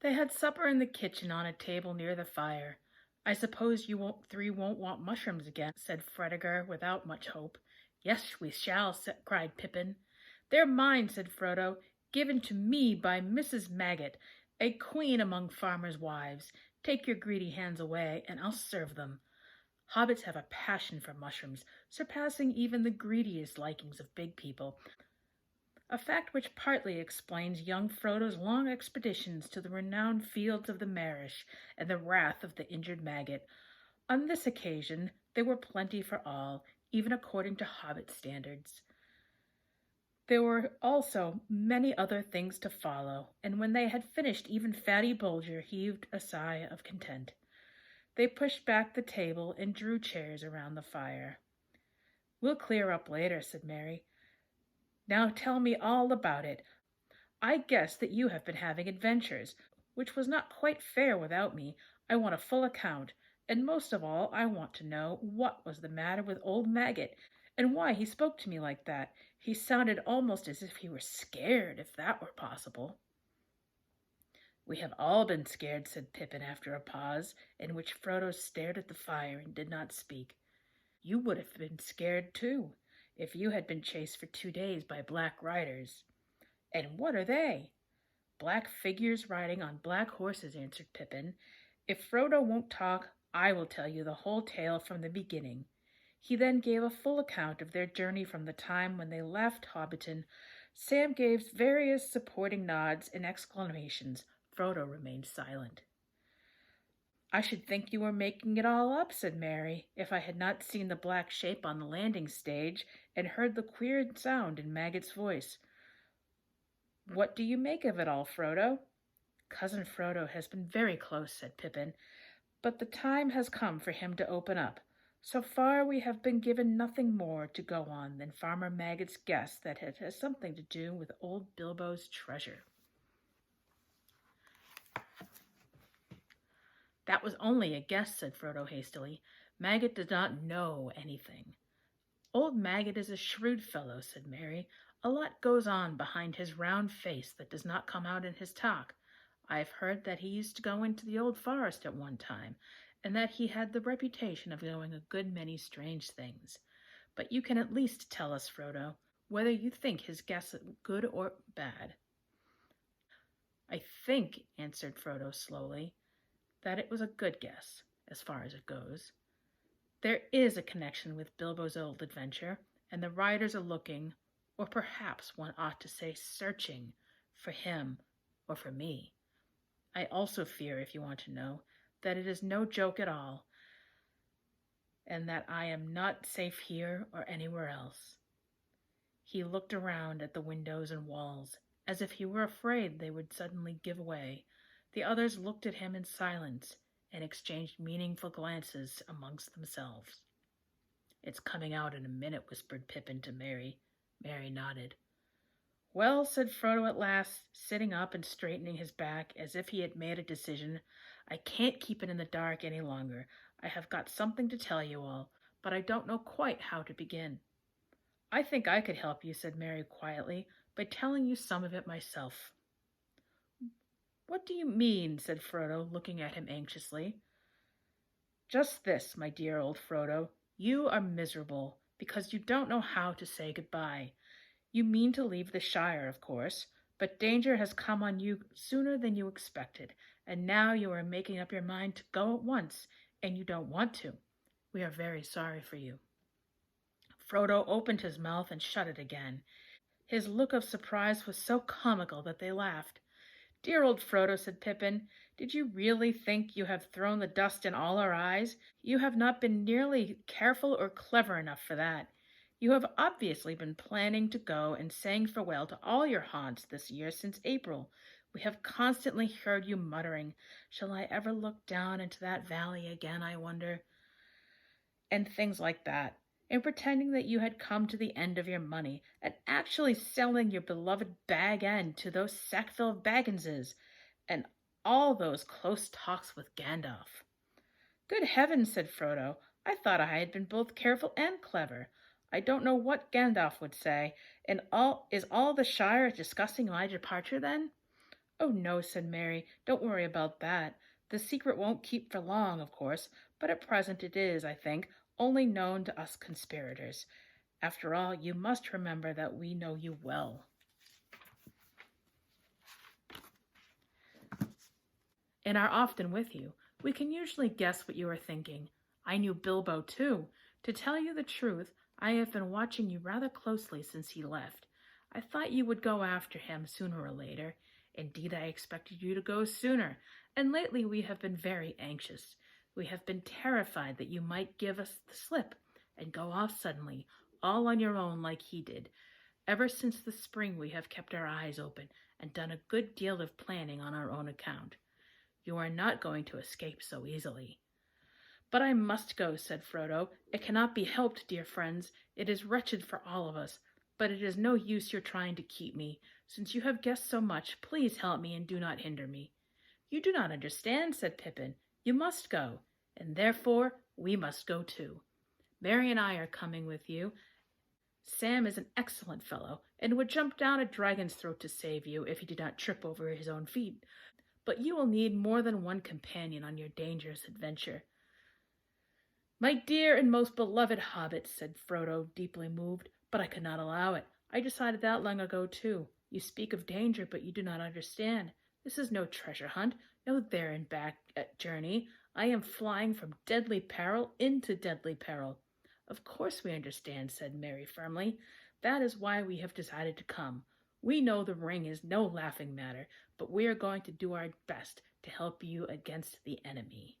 They had supper in the kitchen on a table near the fire. I suppose you three won't want mushrooms again, said Fredegar without much hope. Yes, we shall, cried Pippin. They're mine, said Frodo, given to me by Mrs. Maggot, a queen among farmers' wives. Take your greedy hands away, and I'll serve them. Hobbits have a passion for mushrooms, surpassing even the greediest likings of big people, a fact which partly explains young Frodo's long expeditions to the renowned fields of the Marish and the wrath of the injured Maggot. On this occasion there were plenty for all, even according to Hobbit standards. There were also many other things to follow, and when they had finished even Fatty Bulger heaved a sigh of content. They pushed back the table and drew chairs around the fire. We'll clear up later, said Mary. Now tell me all about it. I guess that you have been having adventures, which was not quite fair without me. I want a full account, and most of all I want to know what was the matter with old Maggot, and why he spoke to me like that. He sounded almost as if he were scared, if that were possible. We have all been scared, said Pippin after a pause, in which Frodo stared at the fire and did not speak. You would have been scared too, if you had been chased for 2 days by black riders. And what are they? Black figures riding on black horses, answered Pippin. If Frodo won't talk, I will tell you the whole tale from the beginning. He then gave a full account of their journey from the time when they left Hobbiton. Sam gave various supporting nods and exclamations. Frodo remained silent. I should think you were making it all up, said Mary, if I had not seen the black shape on the landing stage and heard the queer sound in Maggot's voice. What do you make of it all, Frodo? Cousin Frodo has been very close, said Pippin, but the time has come for him to open up. So far we have been given nothing more to go on than Farmer Maggot's guess that it has something to do with old Bilbo's treasure. That was only a guess, said Frodo hastily. Maggot does not know anything. Old Maggot is a shrewd fellow, said Mary. A lot goes on behind his round face that does not come out in his talk. I have heard that he used to go into the old forest at one time, and that he had the reputation of knowing a good many strange things. But you can at least tell us, Frodo, whether you think his guess good or bad. I think, answered Frodo slowly, that it was a good guess, as far as it goes. There is a connection with Bilbo's old adventure, and the riders are looking, or perhaps one ought to say searching, for him or for me. I also fear, if you want to know, that it is no joke at all, and that I am not safe here or anywhere else. He looked around at the windows and walls, as if he were afraid they would suddenly give way. The others looked at him in silence and exchanged meaningful glances amongst themselves. It's coming out in a minute, whispered Pippin to Mary. Mary nodded. Well, said Frodo at last, sitting up and straightening his back as if he had made a decision, I can't keep it in the dark any longer. I have got something to tell you all, but I don't know quite how to begin. I think I could help you, said Mary quietly, by telling you some of it myself. What do you mean? Said Frodo, looking at him anxiously. Just this, my dear old Frodo. You are miserable because you don't know how to say goodbye. You mean to leave the Shire, of course, but danger has come on you sooner than you expected, and now you are making up your mind to go at once, and you don't want to. We are very sorry for you. Frodo opened his mouth and shut it again. His look of surprise was so comical that they laughed. Dear old Frodo, said Pippin, did you really think you have thrown the dust in all our eyes? You have not been nearly careful or clever enough for that. You have obviously been planning to go and saying farewell to all your haunts this year since April. We have constantly heard you muttering, shall I ever look down into that valley again, I wonder? And things like that. And pretending that you had come to the end of your money, and actually selling your beloved Bag End to those Sackville Bagginses, and all those close talks with Gandalf. Good heavens, said Frodo, I thought I had been both careful and clever. I don't know what Gandalf would say, and is all the Shire discussing my departure then? Oh, no, said Mary. Don't worry about that. The secret won't keep for long, of course, but at present it is, I think, only known to us conspirators. After all, you must remember that we know you well. And are often with you. We can usually guess what you are thinking. I knew Bilbo, too. To tell you the truth, I have been watching you rather closely since he left. I thought you would go after him sooner or later. Indeed, I expected you to go sooner, and lately we have been very anxious. We have been terrified that you might give us the slip and go off suddenly, all on your own like he did. Ever since the spring we have kept our eyes open and done a good deal of planning on our own account. You are not going to escape so easily. But I must go, said Frodo. It cannot be helped, dear friends. It is wretched for all of us. But it is no use your trying to keep me. Since you have guessed so much, please help me and do not hinder me. You do not understand, said Pippin. You must go, and therefore we must go too. Merry and I are coming with you. Sam is an excellent fellow, and would jump down a dragon's throat to save you if he did not trip over his own feet. But you will need more than one companion on your dangerous adventure. My dear and most beloved hobbit, said Frodo, deeply moved, but I could not allow it. I decided that long ago, too. You speak of danger, but you do not understand. This is no treasure hunt, no there and back journey. I am flying from deadly peril into deadly peril. Of course we understand, said Merry firmly. That is why we have decided to come. We know the ring is no laughing matter, but we are going to do our best to help you against the enemy.